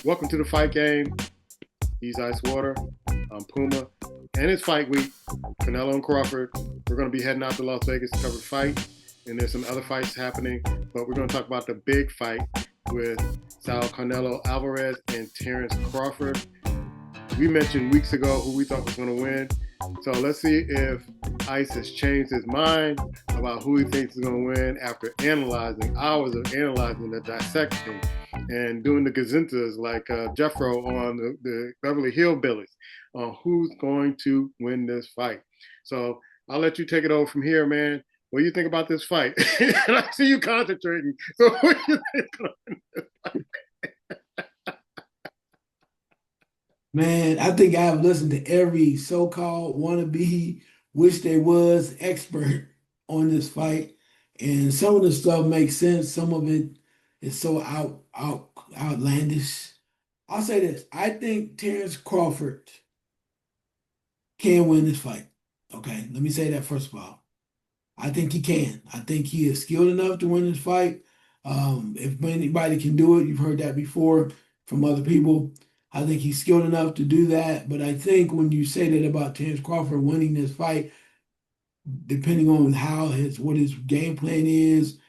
Welcome to the fight game. He's Icewater, I'm Puma, and it's fight week. Canelo and Crawford. We're going to be heading out to Las Vegas to cover the fight, and there's some other fights happening, but we're going to talk about the big fight with Saul Canelo Alvarez and Terence Crawford. We mentioned weeks ago who we thought was going to win, so let's see if Ice has changed his mind about who he thinks is going to win after analyzing hours of analyzing the dissecting and doing the gazintas like Jeffro on the Beverly Hillbillies on who's going to win this fight. So I'll let you take it over from here, man. What do you think about this fight? And I see you concentrating. So what do you think? Man, I think I've listened to every so-called wannabe, wish they was expert on this fight, and some of the stuff makes sense. Some of it is so outlandish. I'll say this: I think Terence Crawford can win this fight. Okay, let me say that first of all. I think he can. I think he is skilled enough to win this fight. If anybody can do it, you've heard that before from other people. I think he's skilled enough to do that. But I think when you say that about Terence Crawford winning this fight, depending on what his game plan is,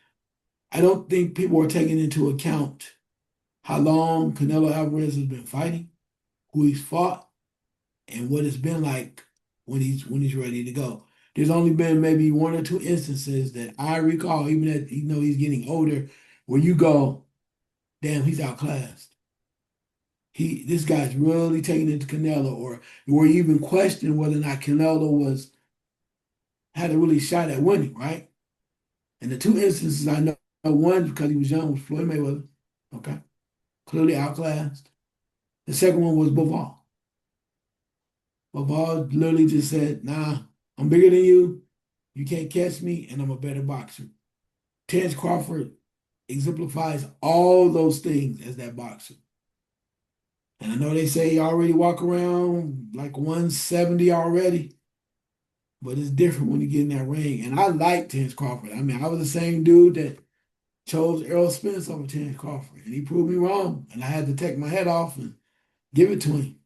I don't think people are taking into account how long Canelo Alvarez has been fighting, who he's fought, and what it's been like when he's ready to go. There's only been maybe one or two instances that I recall, even that he's getting older, where you go, damn, he's outclassed. This guy's really taking it to Canelo, or where you even question whether or not Canelo had a really shot at winning, right? And the two instances I know, one because he was young was Floyd Mayweather, okay, clearly outclassed. The second one was Bivol. Bivol literally just said, "Nah, I'm bigger than you. You can't catch me, and I'm a better boxer." Terence Crawford exemplifies all those things as that boxer. And I know they say he already walk around like 170 already, but it's different when you get in that ring. And I like Terence Crawford. I mean, I was the same dude that chose Errol Spence over Terence Crawford, and he proved me wrong. And I had to take my head off and give it to him.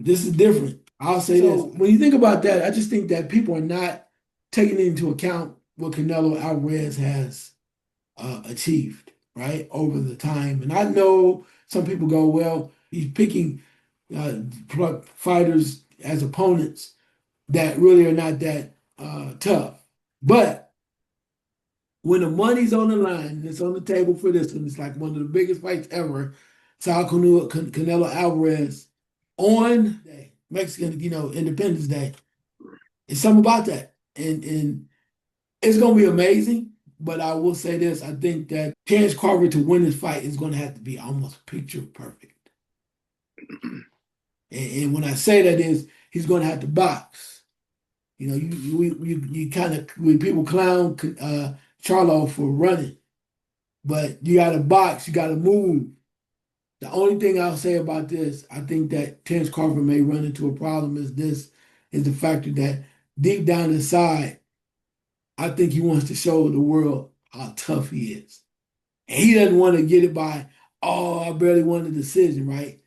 This is different. I'll say this. When you think about that, I just think that people are not taking into account what Canelo Alvarez has achieved, right, over the time. And I know some people go, well, he's picking fighters as opponents that really are not that tough. But when the money's on the line, and it's on the table for this one, it's like one of the biggest fights ever. Saul Canelo Alvarez on Mexican, Independence Day. It's something about that. And it's going to be amazing. But I will say this, I think that Terence Crawford to win this fight is going to have to be almost picture perfect. And when I say that is, he's going to have to box. You kind of, when people clown Charlo for running, but you got to box, you got to move. The only thing I'll say about this, I think that Terence Crawford may run into a problem is the factor that deep down inside, I think he wants to show the world how tough he is. And he doesn't want to get it by, oh, I barely won the decision, right?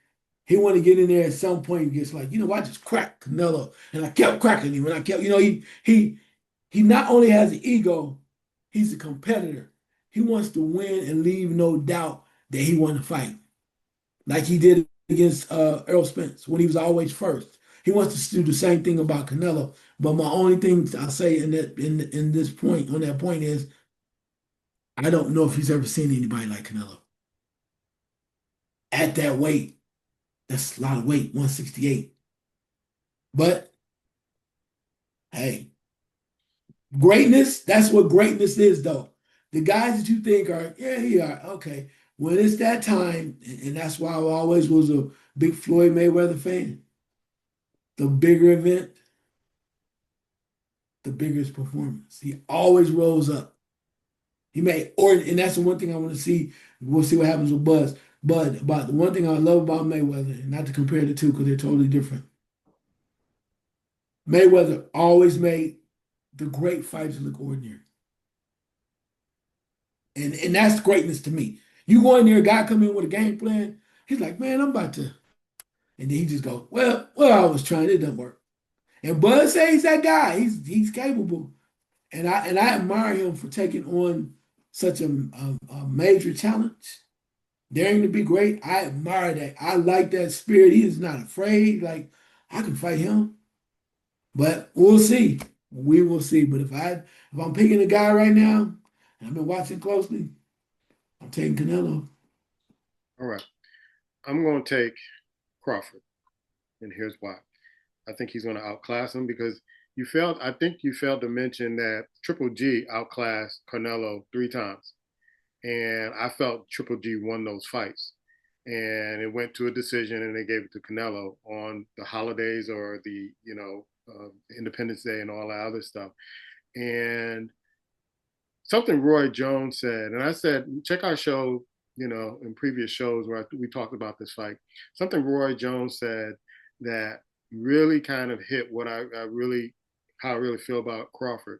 He want to get in there at some point and gets like, I just cracked Canelo and I kept cracking him and I kept, he not only has an ego, he's a competitor. He wants to win and leave no doubt that he won the fight. Like he did against Errol Spence when he was always first. He wants to do the same thing about Canelo. But my only thing I'll say in this point, on that point is, I don't know if he's ever seen anybody like Canelo. At that weight, that's a lot of weight, 168. But hey, greatness, that's what greatness is, though. The guys that you think are, yeah, he are, okay. When it's that time, and that's why I always was a big Floyd Mayweather fan, the bigger event, the biggest performance. He always rose up. And that's the one thing I want to see. We'll see what happens with Buzz. But about the one thing I love about Mayweather, and not to compare the two because they're totally different. Mayweather always made the great fighters look ordinary. And that's greatness to me. You go in there, a guy come in with a game plan. He's like, man, I'm about to, and then he just go, well, I was trying, it doesn't work. And Bud says he's that guy. He's capable, and I admire him for taking on such a major challenge, daring to be great. I admire that. I like that spirit. He is not afraid. Like I can fight him, but we'll see. We will see. But if I'm picking a guy right now, and I've been watching closely, I'm taking Canelo. All right. I'm going to take Crawford, and here's why. I think he's going to outclass him because I think you failed to mention that Triple G outclassed Canelo 3 times. And I felt Triple G won those fights. And it went to a decision and they gave it to Canelo on the holidays or Independence Day and all that other stuff. And something Roy Jones said, and I said, check our show, in previous shows where we talked about this fight. Something Roy Jones said that really kind of hit what how I really feel about Crawford.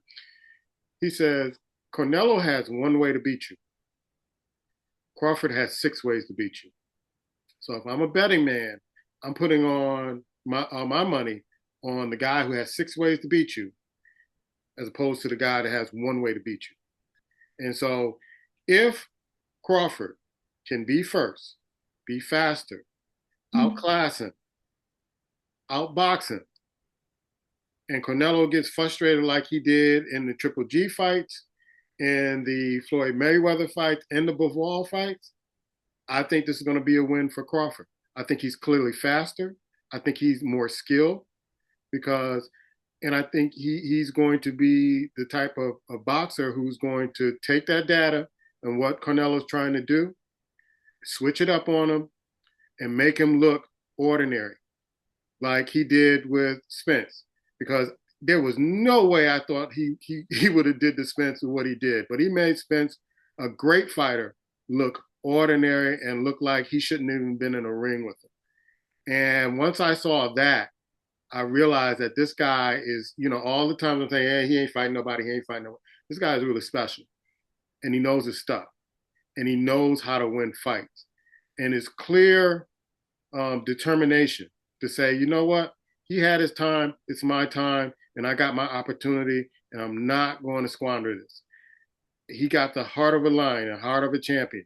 He says, Canelo has one way to beat you. Crawford has 6 ways to beat you. So if I'm a betting man, I'm putting on my money on the guy who has 6 ways to beat you, as opposed to the guy that has one way to beat you. And so if Crawford can be first, be faster, outclass him, outbox him, and Canelo gets frustrated like he did in the Triple G fights, and the Floyd Mayweather fights, and the Bivol fights, I think this is going to be a win for Crawford. I think he's clearly faster. I think he's more skilled and I think he's going to be the type of boxer who's going to take that data and what Canelo's trying to do, switch it up on him, and make him look ordinary, like he did with Spence. Because there was no way I thought he would have did to Spence what he did, but he made Spence, a great fighter, look ordinary and look like he shouldn't even been in a ring with him. And once I saw that, I realized that this guy is, all the time I'm saying, hey, he ain't fighting nobody, he ain't fighting nobody. This guy is really special, and he knows his stuff, and he knows how to win fights, and his clear determination to say, you know what, he had his time, it's my time, and I got my opportunity, and I'm not going to squander this. He got the heart of a lion, the heart of a champion.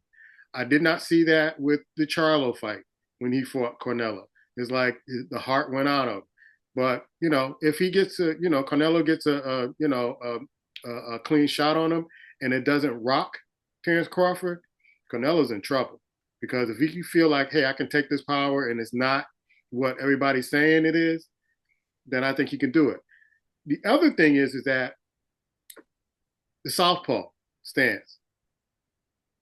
I did not see that with the Charlo fight when he fought Canelo. It's like the heart went out of him. But if he gets Canelo gets a clean shot on him, and it doesn't rock Terence Crawford, Canelo's in trouble. Because if he feel like, hey, I can take this power and it's not what everybody's saying it is, then I think he can do it. The other thing is that the southpaw stance.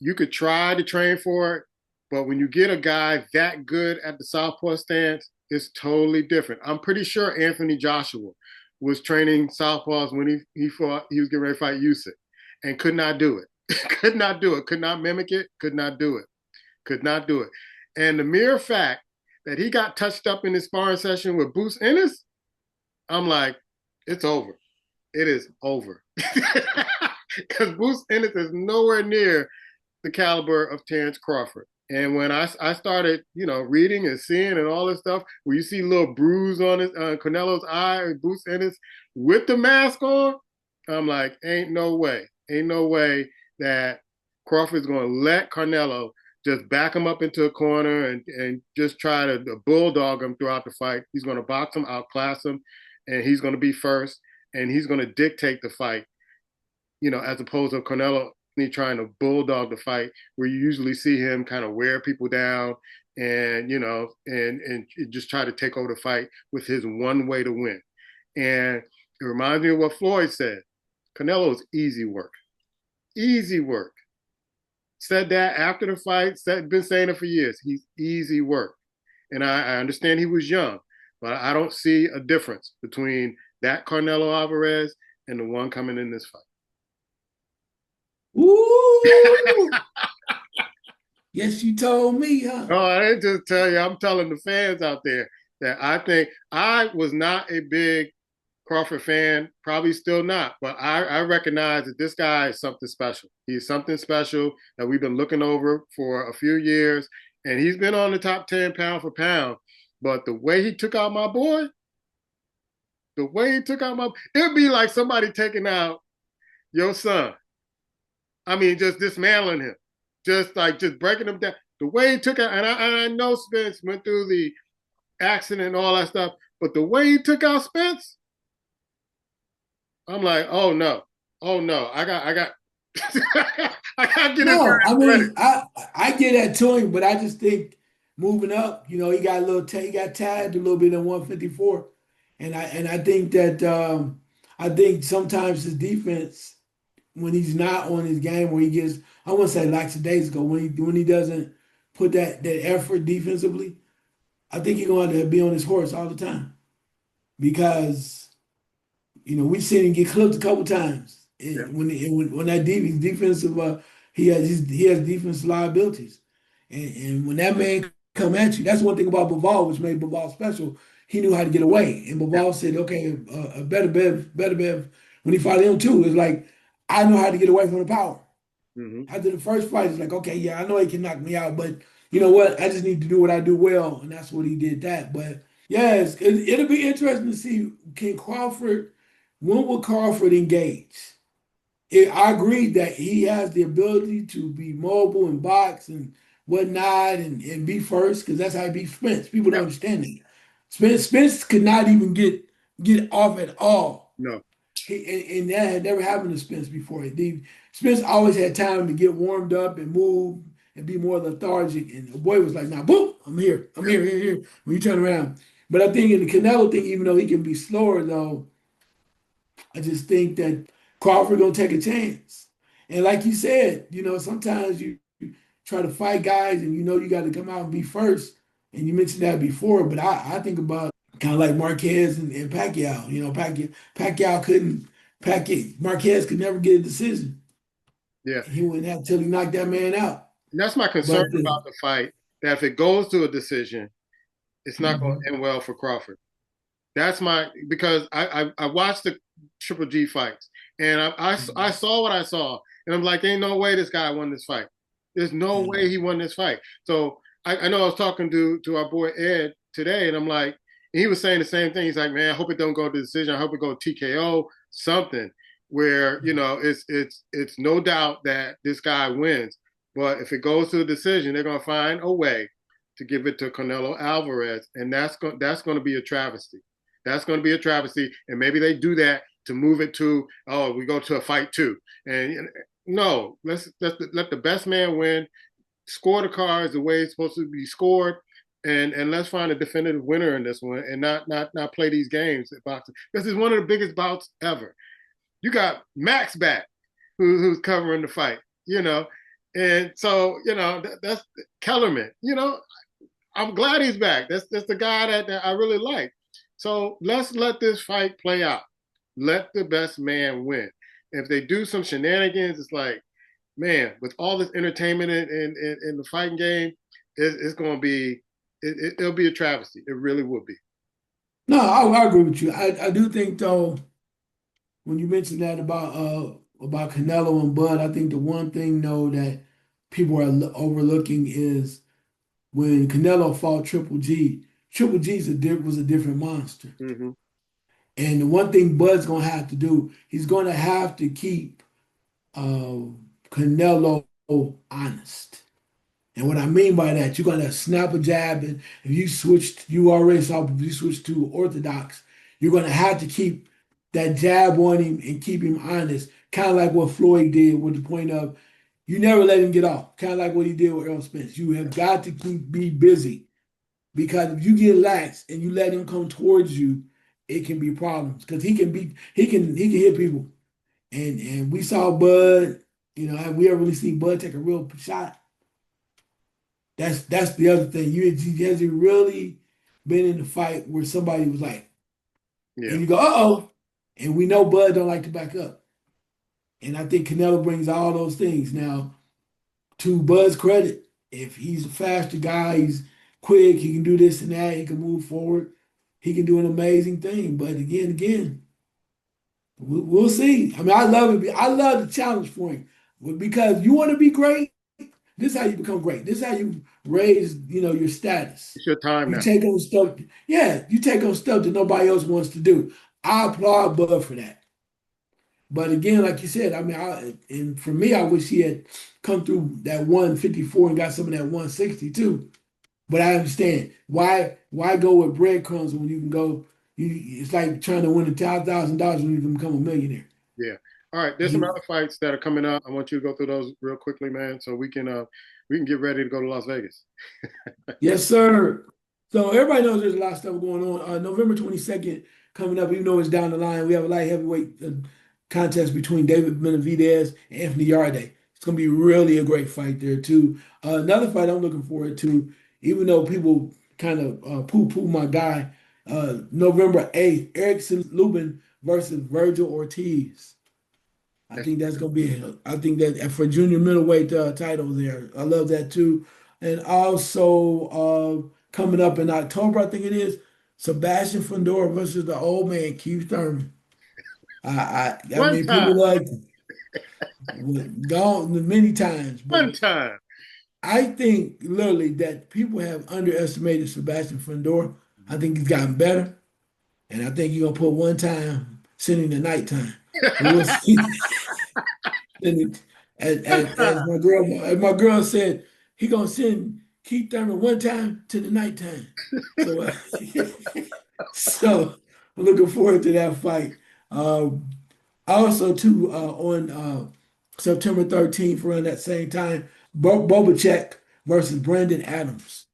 You could try to train for it, but when you get a guy that good at the southpaw stance, it's totally different. I'm pretty sure Anthony Joshua was training southpaws when he fought. He was getting ready to fight Usyk, and could not do it. Could not do it. Could not mimic it. Could not do it. Could not do it. And the mere fact that he got touched up in his sparring session with Bruce Ennis, I'm like, it's over. It is over. Because Bruce Ennis is nowhere near the caliber of Terence Crawford. And when I started, reading and seeing and all this stuff, where you see a little bruise on his Canelo's eye, and Bruce Ennis with the mask on, I'm like, ain't no way that Crawford's going to let Canelo just back him up into a corner and just try to bulldog him throughout the fight. He's going to box him, outclass him, and he's going to be first, and he's going to dictate the fight, as opposed to Canelo trying to bulldog the fight, where you usually see him kind of wear people down and and just try to take over the fight with his one way to win. And it reminds me of what Floyd said. Canelo is easy work. Easy work. Said that after the fight, been saying it for years. He's easy work. And I understand he was young, but I don't see a difference between that Canelo Alvarez and the one coming in this fight. Ooh. Yes, you told me, huh? No, I didn't just tell you. I'm telling the fans out there that I think I was not a big Crawford fan, probably still not, but I recognize that this guy is something special. He's something special that we've been looking over for a few years, and he's been on the top 10 pound for pound. But the way he took out my boy, the way he took out my, it'd be like somebody taking out your son. I mean, just dismantling him, just breaking him down. The way he took out, and I know Spence went through the accident and all that stuff, but the way he took out Spence, I'm like, oh no, I got, I got to get his No, I ass ready. mean, I get that to him, but I just think moving up, he got a little he got tagged a little bit in 154, and I think that I think sometimes his defense when he's not on his game where he gets I wouldn't say lackadaisical when he doesn't put that effort defensively, I think he's going to be on his horse all the time because. We've seen him get clipped a couple times. Yeah. When that defensive, he has defensive liabilities, and when that man come at you, that's one thing about Bivol, which made Bivol special. He knew how to get away, and Yeah. Bivol said, "Okay, better Bev." When he fought him too, it's like I know how to get away from the power. Mm-hmm. After the first fight, it's like, okay, yeah, I know he can knock me out, but you know what? I just need to do what I do well, and that's what he did. That, but yeah, it'll be interesting to see can Crawford. When will Crawford engage? I agree that he has the ability to be mobile and box and whatnot and be first because that's how he beat Spence. People don't Yeah. understand that. Spence could not even get off at all. No. And that had never happened to Spence before. Spence always had time to get warmed up and move and be more lethargic. And the boy was like, "Now, boom, I'm here. I'm Yeah. here." When you turn around. But I think in the Canelo thing, even though he can be slower, though, I just think that Crawford gonna take a chance. And like you said, sometimes you try to fight guys and you got to come out and be first. And you mentioned that before, but I think about kind of like Marquez and Pacquiao. Pacquiao couldn't Pacquiao Marquez could never get a decision. Yeah. He wouldn't have till he knocked that man out. And that's my concern But about the fight. That if it goes to a decision, it's not going mhm, to end well for Crawford. That's my because I watched the Triple G fights and I mhm, saw what I saw and I'm like, ain't no way this guy won this fight. There's no yeah, way he won this fight. So I know I was talking to our boy Ed today and I'm like, and he was saying the same thing. He's like, man, I hope it don't go to decision. I hope it go TKO something where it's no doubt that this guy wins. But if it goes to a decision, they're gonna find a way to give it to Canelo Alvarez, and that's going to be a travesty. That's going to be a travesty. And maybe they do that to move it to, oh, we go to a fight too. And no, let the best man win. Score the cards the way it's supposed to be scored, and let's find a definitive winner in this one, and not play these games at boxing. This is one of the biggest bouts ever. You got Max back, who's covering the fight, and so that's Kellerman. I'm glad he's back. That's the guy that I really like. So let's let this fight play out. Let the best man win. If they do some shenanigans, it's like, man, with all this entertainment in the fighting game, it's going to be, it'll be a travesty. It really will be. no, I agree with you. I do think though when you mentioned that about Canelo and Bud, I think the one thing though that people are overlooking is when Canelo fought Triple G. Triple G was a different monster. Mm-hmm. And the one thing Bud's gonna have to do, he's gonna have to keep uh, Canelo honest. And what I mean by that, you're gonna snap a jab, and if you already saw if you switch to orthodox, you're gonna have to keep that jab on him and keep him honest. Kind of like what Floyd did with the point of you never let him get off. Kind of like what he did with Earl Spence. You have got to be busy because if you get lax and you let him come towards you, it can be problems because he can hit people. And we saw Bud. Have we ever really seen Bud take a real shot? That's the other thing. Has he really been in a fight where somebody was like, Yeah. and you go, uh-oh, and we know Bud don't like to back up. And I think Canelo brings all those things. Now, to Bud's credit, if he's a faster guy, he's quick, he can do this and that, he can move forward, he can do an amazing thing. But again, We'll see. I mean, I love it. I love the challenge for him because you want to be great. This is how you become great. This is how you raise, your status. It's your time You now. take on stuff. Yeah, you take on stuff that nobody else wants to do. I applaud Bud for that. But again, like you said, I mean, and for me, I wish he had come through that 154 and got some of that 160 too. But I understand why go with breadcrumbs when you can go. It's like trying to win $10,000 when you can become a millionaire. Yeah. All right. There's some other fights that are coming up. I want you to go through those real quickly, man, so we can get ready to go to Las Vegas. Yes, sir. So everybody knows there's a lot of stuff going on. November 22nd coming up, even though it's down the line, we have a light heavyweight contest between David Benavidez and Anthony Yarde. It's going to be really a great fight there, too. Another fight I'm looking forward to, even though people kind of poo-poo my guy, November 8th, Erickson Lubin versus Virgil Ortiz. I think that's gonna be. I think that for junior middleweight title there, I love that too. And also coming up in October, I think it is Sebastian Fundora versus the old man Keith Thurman. I One mean, time. people like gone many times, One but time. I think literally that people have underestimated Sebastian Fundora. I think he's gotten better, and I think he's gonna put one time sitting the nighttime. But we'll see. And One as time. my girl said, he gonna send Keith Thurman one time to the nighttime. So, so I'm looking forward to that fight. Um, Also, too, on September 13th, around that same time, Bobacek versus Brandon Adams.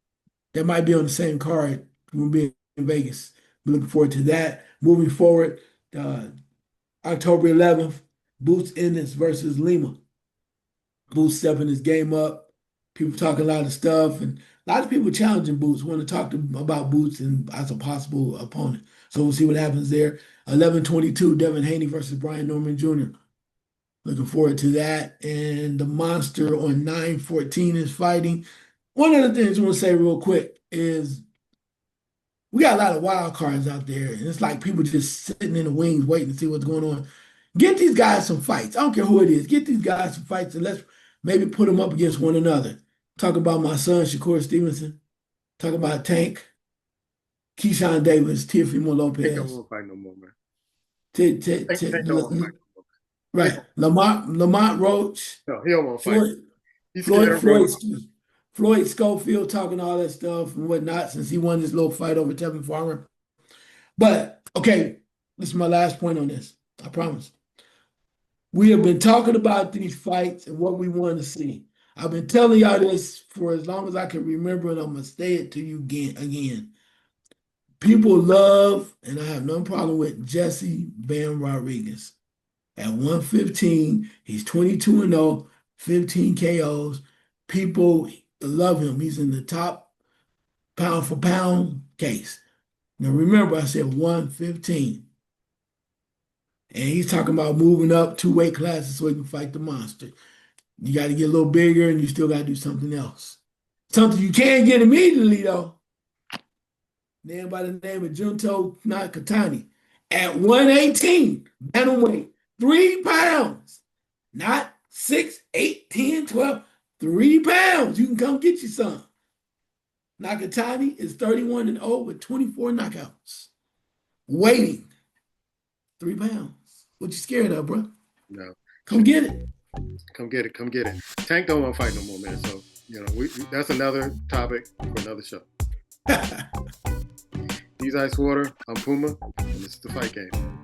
That might be on the same card. We'll be in Vegas. We're looking forward to that. Moving forward, uh, October 11th, Boots Ennis versus Lima. Boots stepping his game up. People talking a lot of stuff, and a lot of people challenging Boots want to talk about Boots and as a possible opponent. So we'll see what happens there. 11:22, Devin Haney versus Brian Norman Jr. Looking forward to that. And the monster on 9:14 is fighting. One of the things I want to say real quick is we got a lot of wild cards out there, and it's like people just sitting in the wings waiting to see what's going on. Get these guys some fights. I don't care who it is. Get these guys some fights, and let's maybe put them up against one another. Talk about my son, Shakur Stevenson. Talk about Tank, Keyshawn Davis, Teofimo Tank don't Lopez, want to fight no more, man. T- T- Tank, T- Tank don't want to fight no more. right, Lamont Roach, No, he don't want to fight. Floyd, He's scared Floyd, of Roach. Floyd, Floyd Schofield talking all that stuff and whatnot since he won this little fight over Tevin Farmer. But okay, this is my last point on this. I promise. We have been talking about these fights and what we want to see. I've been telling y'all this for as long as I can remember, and I'm gonna say it to you again. People love, and I have no problem with Jesse Bam Rodriguez. At 115, he's 22 and 0, 15 KOs. People love him. He's in the top pound for pound case. Now remember, I said 115. And he's talking about moving up 2 weight classes so he can fight the monster. You got to get a little bigger and you still got to do something else. Something you can't get immediately, though. Man by the name of Junto Nakatani at 118, bantamweight, 3 pounds, not 6, 8, 10, 12, 3 pounds. You can come get you some. Nakatani is 31 and 0 with 24 knockouts. Waiting. 3 pounds. What you scared of, bro? No. Come get it. Come get it. Come get it. Tank don't want to fight no more, man. So, that's another topic for another show. He's Icewater. I'm Puma. And this is the Fight Game.